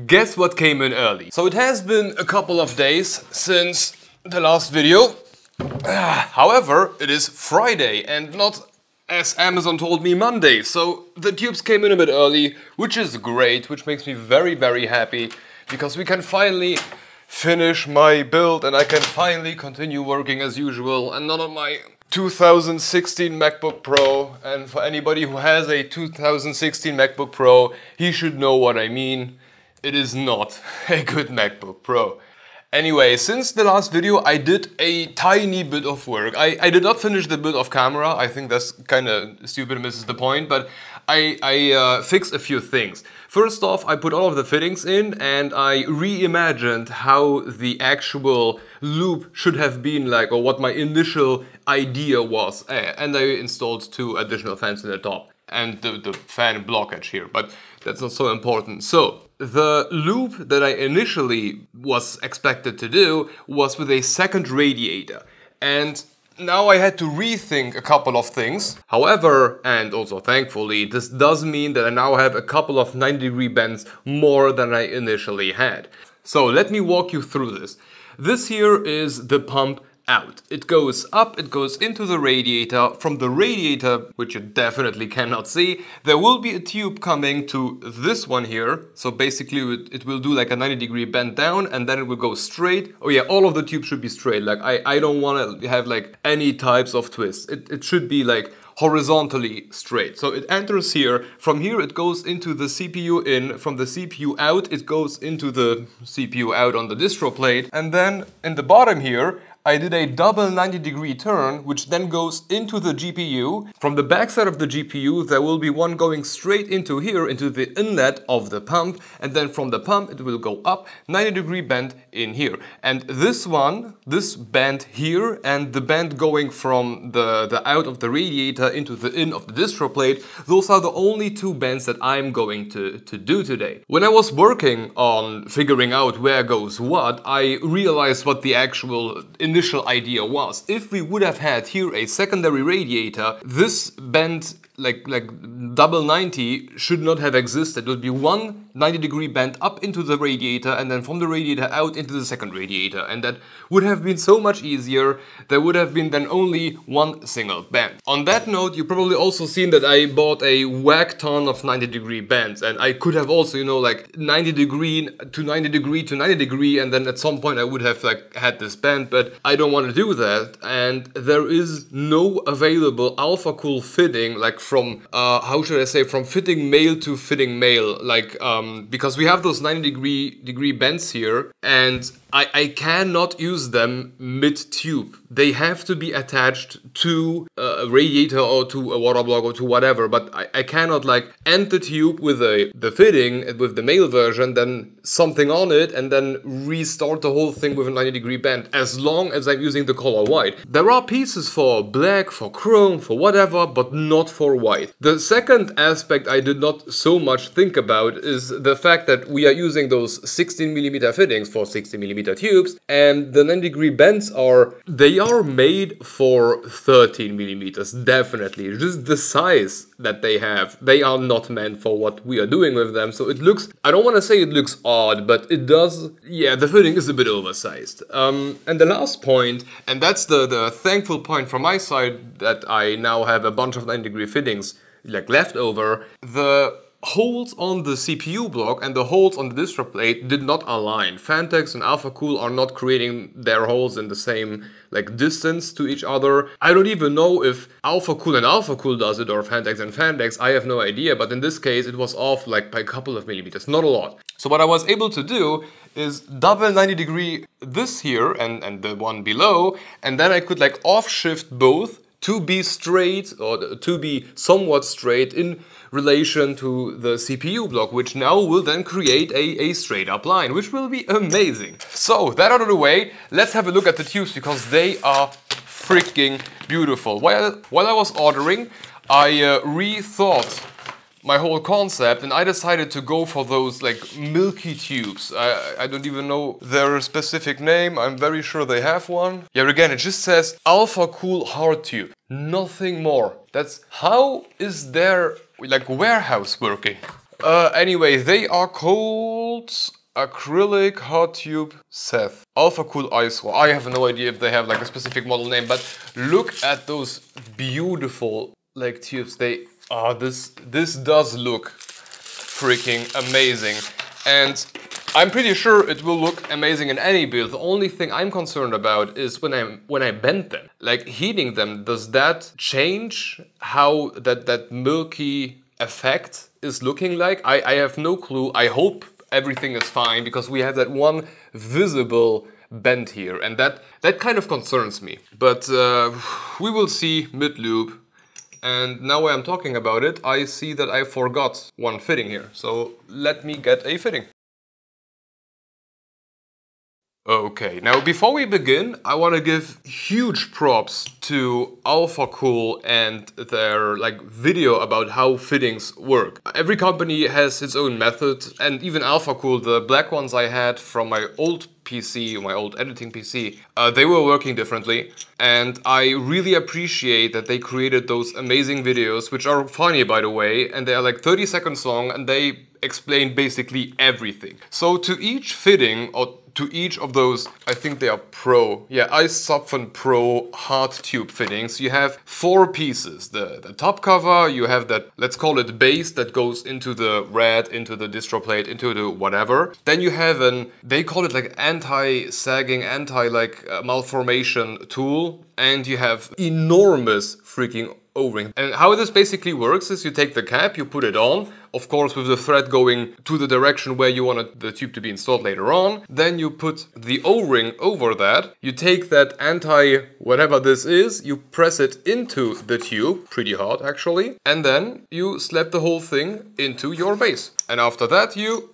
Guess what came in early? So it has been a couple of days since the last video. However, it is Friday and not, as Amazon told me, Monday. So the tubes came in a bit early, which is great, which makes me very, very happy because we can finally finish my build and I can finally continue working as usual and not on my 2016 MacBook Pro. And for anybody who has a 2016 MacBook Pro, he should know what I mean. It is not a good MacBook Pro. Anyway, since the last video I did a tiny bit of work. I did not finish the build off camera. I think that's kind of stupid and misses the point, but I fixed a few things. First off, I put all of the fittings in and I reimagined how the actual loop should have been like, or what my initial idea was. And I installed 2 additional fans in the top and the fan blockage here, but that's not so important. So the loop that I initially was expected to do was with a second radiator, and now I had to rethink a couple of things. However, and also thankfully, this does mean that I now have a couple of 90-degree bends more than I initially had. So let me walk you through this. This here is the pump out. It goes up, it goes into the radiator. From the radiator, which you definitely cannot see, there will be a tube coming to this one here. So basically it will do like a 90-degree bend down and then it will go straight. Oh yeah, all of the tubes should be straight. Like I don't want to have like any types of twists. It should be like horizontally straight. So it enters here. From here it goes into the CPU in. From the CPU out it goes into the CPU out on the distro plate. And then in the bottom here I did a double 90-degree turn, which then goes into the GPU. From the backside of the GPU, there will be one going straight into here, into the inlet of the pump. And then from the pump, it will go up, 90-degree bend in here. And this one, this bend here, and the bend going from the out of the radiator into the in of the distro plate, those are the only 2 bends that I'm going to do today. When I was working on figuring out where goes what, I realized what the actual initial idea was. If we would have had here a secondary radiator, this bend like double 90 should not have existed. It would be one 90-degree bend up into the radiator and then from the radiator out into the second radiator, and that would have been so much easier. There would have been then only one single bend. On that note, you probably also seen that I bought a whack ton of 90-degree bends, and I could have also, you know, like 90-degree to 90-degree to 90-degree, and then at some point I would have like had this bend, but I don't want to do that. And there is no available Alphacool fitting, like from how should I say, from fitting male to fitting male, like because we have those 90-degree bends here, and I cannot use them mid-tube. They have to be attached to a radiator or to a water block or to whatever, but I cannot like end the tube with the fitting, with the male version, then something on it, and then restart the whole thing with a 90-degree bend, as long as I'm using the color white. There are pieces for black, for chrome, for whatever, but not for white. The second aspect I did not so much think about is the fact that we are using those 16mm fittings for 16mm tubes, and the 90-degree bends are made for 13mm, definitely. Just the size that they have, they are not meant for what we are doing with them. So it looks, I don't want to say it looks odd, but it does, yeah, the fitting is a bit oversized. And the last point, and that's the thankful point from my side, that I now have a bunch of 90-degree fittings like left over. The holes on the CPU block and the holes on the distro plate did not align. Phanteks and Alphacool are not creating their holes in the same like distance to each other. I don't even know if Alphacool and Alphacool does it or Phanteks and Phanteks. I have no idea, but in this case it was off like by a couple of millimeters, not a lot. So what I was able to do is double 90-degree this here and the one below, and then I could like off shift both to be straight, or to be somewhat straight in relation to the CPU block, which now will then create a straight up line, which will be amazing. So that out of the way, let's have a look at the tubes, because they are freaking beautiful. While I was ordering, I rethought my whole concept, and I decided to go for those like milky tubes. I don't even know their specific name. I'm very sure they have one. Yeah, again, it just says Alphacool hard tube. Nothing more. That's how is their like warehouse working? Anyway, they are called acrylic hard tube Seth. Alphacool ice wall. I have no idea if they have like a specific model name, but look at those beautiful like tubes. They are this does look freaking amazing. And I'm pretty sure it will look amazing in any build. The only thing I'm concerned about is when I bend them. Like heating them, does that change how that milky effect is looking like? I have no clue. I hope everything is fine because we have that one visible bend here and that kind of concerns me. But we will see mid-loop. And now when I'm talking about it, I see that I forgot one fitting here. So let me get a fitting. Okay, now before we begin, I want to give huge props to Alphacool and their like video about how fittings work. Every company has its own method, and even Alphacool, the black ones I had from my old PC, my old editing PC, they were working differently. And I really appreciate that they created those amazing videos, which are funny by the way, and they are like 30 seconds long and they explain basically everything. So to each fitting, or to each of those, I think they are Pro, yeah, iSophen Pro hard tube fittings, you have 4 pieces. The top cover, you have that, let's call it base, that goes into the red, into the distro plate, into the whatever. Then you have they call it like anti-sagging, malformation tool, and you have enormous freaking O-ring. And how this basically works is you take the cap, you put it on, of course with the thread going to the direction where you want the tube to be installed later on. Then you put the O-ring over that, you take that whatever this is, you press it into the tube, pretty hard actually, and then you slap the whole thing into your base. And after that you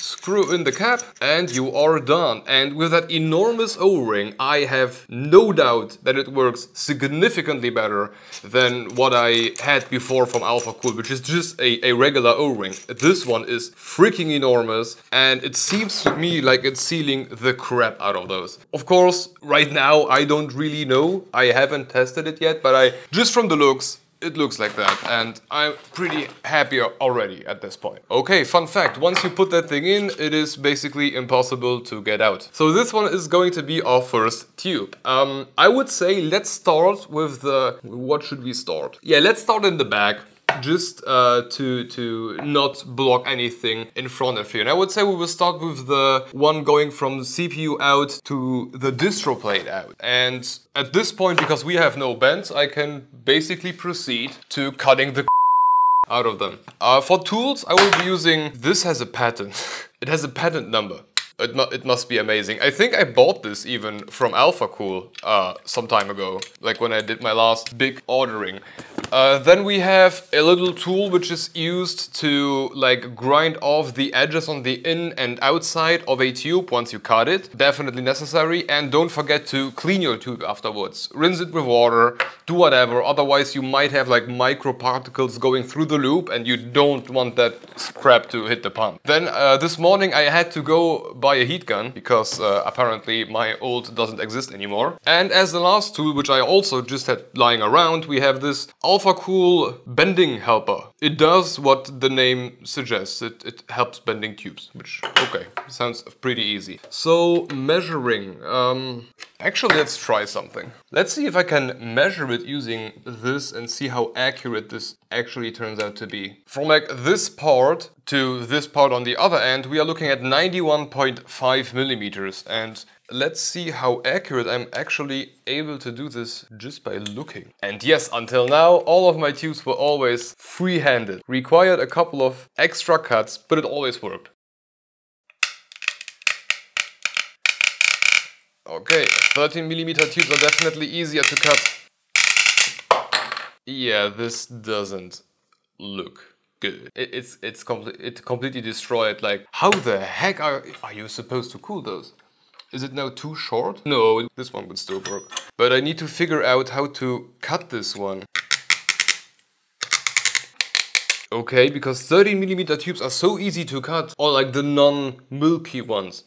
screw in the cap and you are done. And with that enormous O-ring, I have no doubt that it works significantly better than what I had before from Alphacool, which is just a regular O-ring. This one is freaking enormous and it seems to me like it's sealing the crap out of those. Of course, right now I don't really know. I haven't tested it yet, but just from the looks, it looks like that, and I'm pretty happy already at this point. Okay, fun fact, once you put that thing in, it is basically impossible to get out. So this one is going to be our first tube. I would say let's start with what should we start? Yeah, let's start in the back. Just to not block anything in front of here. And I would say we will start with the one going from the CPU out to the distro plate out. And at this point, because we have no bends, I can basically proceed to cutting the out of them. For tools, I will be using, this has a patent. It has a patent number. It must be amazing. I think I bought this even from Alphacool some time ago, like when I did my last big ordering. Then we have a little tool which is used to like grind off the edges on the in and outside of a tube once you cut it. Definitely necessary, and don't forget to clean your tube afterwards. Rinse it with water, do whatever, otherwise you might have like microparticles going through the loop and you don't want that crap to hit the pump. Then this morning I had to go buy a heat gun because apparently my old doesn't exist anymore. And as the last tool, which I also just had lying around, we have this Alphacool bending helper. It does what the name suggests. It helps bending tubes, which, okay, sounds pretty easy. So measuring, actually let's try something. Let's see if I can measure it using this and see how accurate this actually turns out to be. From like this part to this part on the other end, we are looking at 91.5 millimeters, and let's see how accurate I'm actually able to do this just by looking. And yes, until now, all of my tubes were always free-handed. Required a couple of extra cuts, but it always worked. Okay, 13 millimeter tubes are definitely easier to cut. Yeah, this doesn't look good. It completely destroyed. Like, how the heck are you supposed to cool those? Is it now too short? No, this one would still work. But I need to figure out how to cut this one. Okay, because 13 millimeter tubes are so easy to cut, or like the non-milky ones.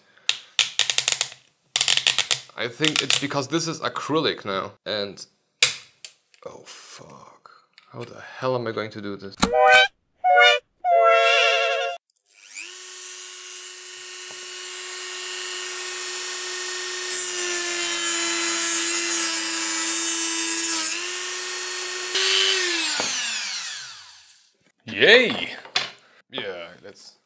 I think it's because this is acrylic now, and oh, fuck. Oh, fuck. How the hell am I going to do this? How the hell am I going to do this? Okay, 13 millimeter tubes are so easy to cut. Or like the non-milky ones. I think it's because this is acrylic now. And oh fuck, how the hell am I going to do this? 13 millimeter tubes are so easy to cut. Or like the non-milky ones. I think it's because this is acrylic now. And oh fuck. How the hell am I going to do this? Yay! Yeah, let's...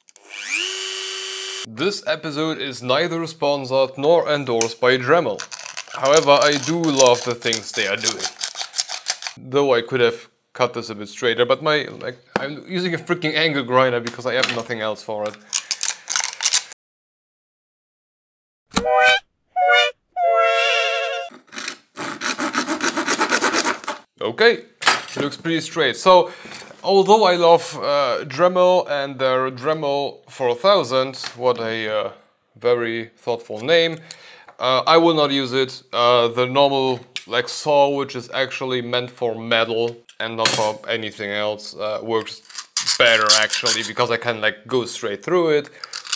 This episode is neither sponsored nor endorsed by Dremel. However, I do love the things they are doing. Though I could have cut this a bit straighter, but I'm using a freaking angle grinder because I have nothing else for it. Okay, it looks pretty straight. So, although I love Dremel and their Dremel 4000, what a very thoughtful name, I will not use it. The normal saw, which is actually meant for metal and not for anything else, works better actually, because I can go straight through it,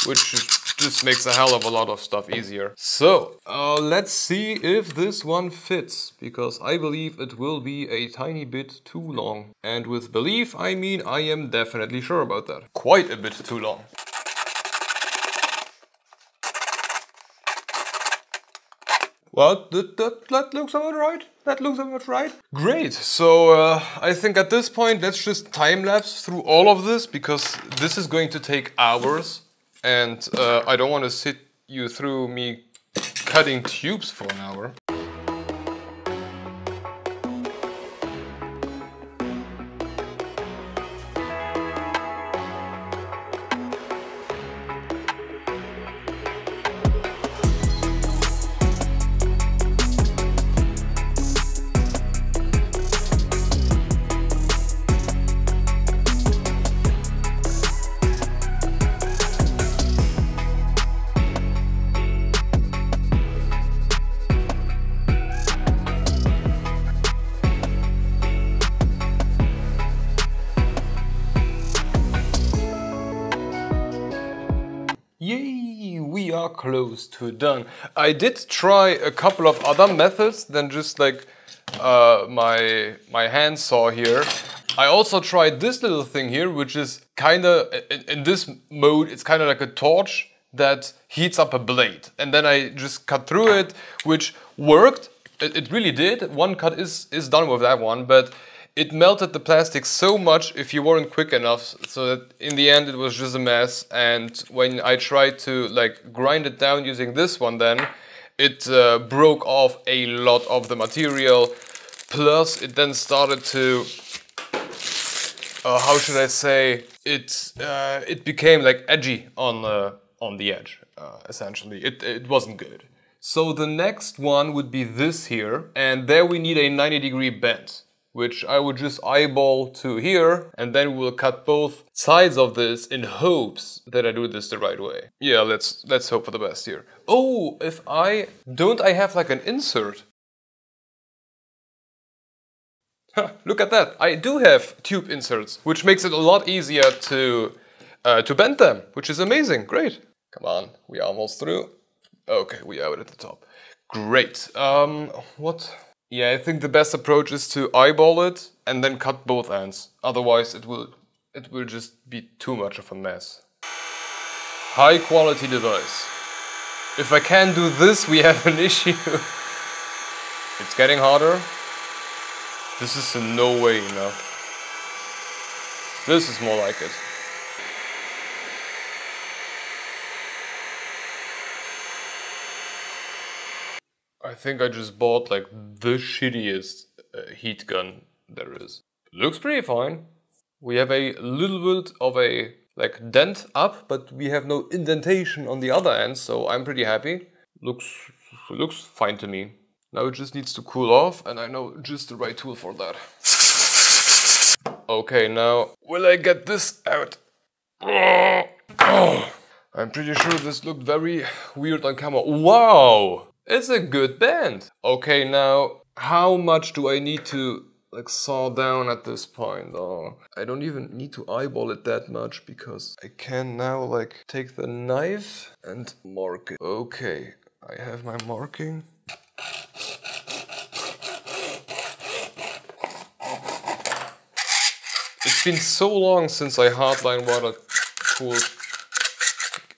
which just makes a hell of a lot of stuff easier. So, let's see if this one fits, because I believe it will be a tiny bit too long. And with belief, I mean I am definitely sure about that. Quite a bit too long. What? That looks about right. That looks about right. Great. So I think at this point, let's just time-lapse through all of this, because this is going to take hours. And I don't want to sit you through me cutting tubes for an hour. Yay, we are close to done. I did try a couple of other methods than just my hand saw here. I also tried this little thing here, which is kinda, in this mode, it's kinda like a torch that heats up a blade. And then I just cut through it, which worked. It really did. One cut is done with that one, but it melted the plastic so much if you weren't quick enough, so that in the end it was just a mess. And when I tried to grind it down using this one, then it broke off a lot of the material. Plus it then started to, how should I say, it became edgy on the edge. Essentially, it wasn't good. So the next one would be this here, and there we need a 90-degree bend, which I would just eyeball to here, and then we'll cut both sides of this in hopes that I do this the right way. Yeah, let's hope for the best here. Oh, don't I have an insert? Huh, look at that, I do have tube inserts, which makes it a lot easier to bend them, which is amazing, great. Come on, we are almost through. Okay, we have it at the top. Great, what? Yeah, I think the best approach is to eyeball it and then cut both ends. Otherwise it will just be too much of a mess. High quality device. If I can't do this, we have an issue. It's getting harder. This is in no way enough. This is more like it. I think I just bought the shittiest heat gun there is. Looks pretty fine. We have a little bit of a dent up, but we have no indentation on the other end, so I'm pretty happy. Looks fine to me. Now it just needs to cool off, and I know just the right tool for that. Okay, now will I get this out? I'm pretty sure this looked very weird on camera. Wow! It's a good bend. Okay, now how much do I need to saw down at this point? Oh, I don't even need to eyeball it that much, because I can now take the knife and mark it. Okay, I have my marking. It's been so long since I hardline watercooled.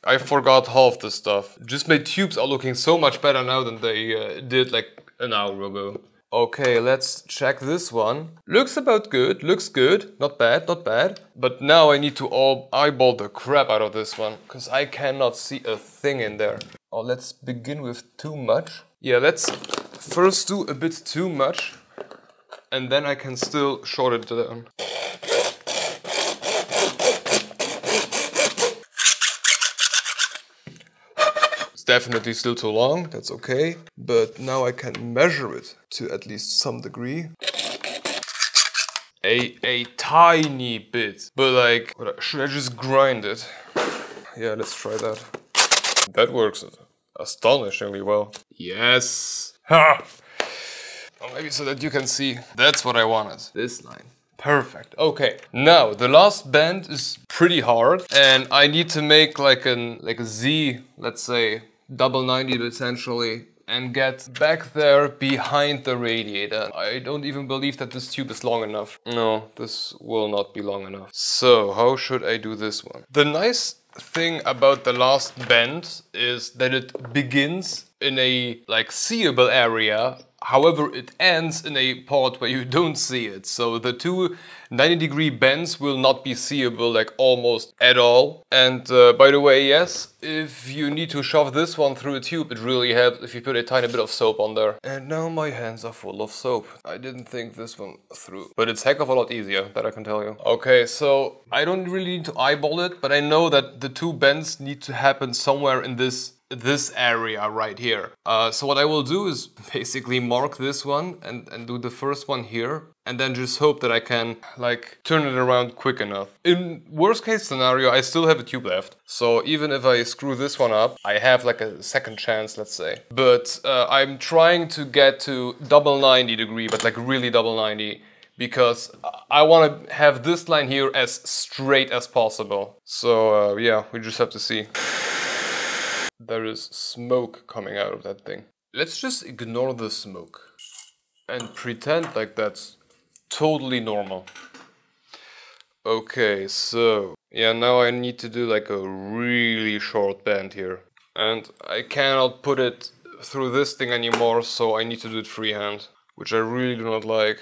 I forgot half the stuff. Just my tubes are looking so much better now than they did an hour ago. Okay, let's check this one. Looks about good, looks good. Not bad, not bad. But now I need to eyeball the crap out of this one, because I cannot see a thing in there. Oh, let's begin with too much. Yeah, let's first do a bit too much, and then I can still short it down. Definitely still too long, that's okay. But now I can measure it to at least some degree. A tiny bit. But like, should I just grind it? Yeah, let's try that. That works astonishingly well. Yes! Ha! Or maybe so that you can see. That's what I wanted. This line. Perfect. Okay. Now the last bend is pretty hard, and I need to make like a Z, let's say, double 90 essentially, and get back there behind the radiator. I don't even believe that this tube is long enough. No, this will not be long enough. So how should I do this one? The nice thing about the last bend is that it begins in a like seeable area. However, it ends in a part where you don't see it. So the two 90-degree bends will not be seeable like almost at all. And by the way, yes, if you need to shove this one through a tube, it really helps if you put a tiny bit of soap on there. And now my hands are full of soap. I didn't think this one through. But it's heck of a lot easier, that I can tell you. Okay, so I don't really need to eyeball it, but I know that the two bends need to happen somewhere in this area right here. So what I will do is basically mark this one and do the first one here, and then just hope that I can like turn it around quick enough. In worst case scenario, I still have a tube left, so even if I screw this one up, I have like a second chance, let's say. But I'm trying to get to double 90 degree, but like really double 90, because I want to have this line here as straight as possible. So yeah, we just have to see. There is smoke coming out of that thing. Let's just ignore the smoke and pretend like that's totally normal. Okay, so yeah, now I need to do like a really short bend here. And I cannot put it through this thing anymore, so I need to do it freehand, which I really do not like.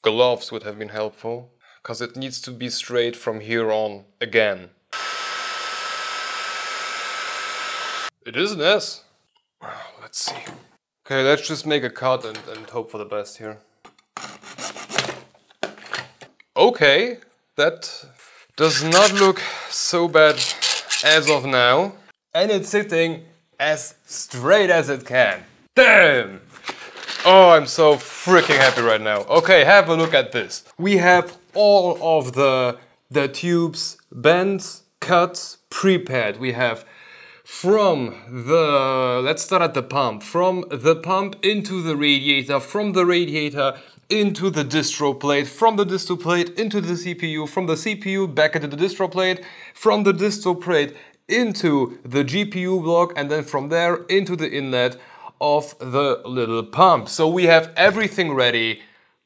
Gloves would have been helpful, because it needs to be straight from here on again. It is an S. Let's see. Okay, let's just make a cut and hope for the best here. Okay, that does not look so bad as of now. And it's sitting as straight as it can. Damn! Oh, I'm so freaking happy right now. Okay, have a look at this. We have all of the tubes, bends, cuts, prepared. We have from the, let's start at the pump, from the pump into the radiator, from the radiator into the distro plate, from the distro plate into the CPU, from the CPU back into the distro plate, from the distro plate into the GPU block, and then from there into the inlet of the little pump. So we have everything ready.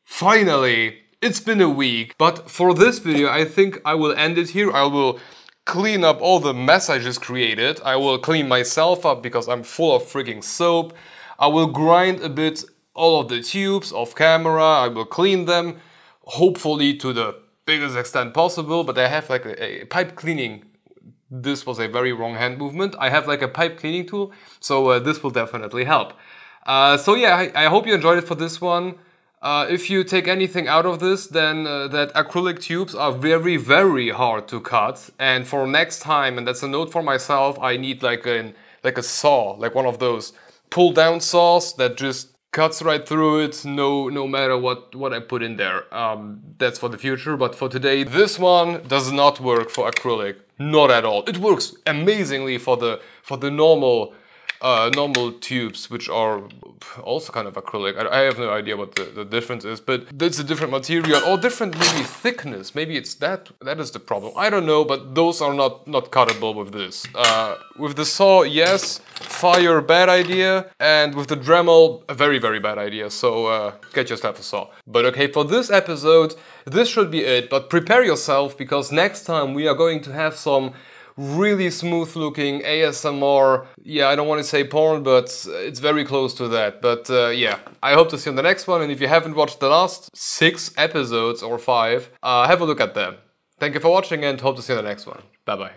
Finally, it's been a week, but for this video I think I will end it here. I will clean up all the mess I just created. I will clean myself up because I'm full of freaking soap. I will grind a bit all of the tubes off camera. I will clean them, hopefully to the biggest extent possible, but I have like a pipe cleaning. This was a very wrong hand movement. I have like a pipe cleaning tool, so this will definitely help. So yeah, I hope you enjoyed it for this one. If you take anything out of this, then that acrylic tubes are very, very hard to cut. And for next time, and that's a note for myself, I need like a saw, like one of those pull-down saws that just cuts right through it, no matter what I put in there. That's for the future, but for today, this one does not work for acrylic, not at all. It works amazingly for the normal tubes, which are also kind of acrylic. I have no idea what the difference is, but it's a different material or different maybe thickness. Maybe it's that is the problem. I don't know, but those are not cuttable with this. With the saw, yes, fire, bad idea, and with the Dremel, a very, very bad idea. So get yourself a saw. But okay, for this episode, this should be it. But prepare yourself, because next time we are going to have some really smooth looking ASMR. Yeah, I don't want to say porn, but it's very close to that. But yeah, I hope to see you on the next one. And if you haven't watched the last 6 episodes or 5, have a look at them. Thank you for watching and hope to see you on the next one. Bye bye.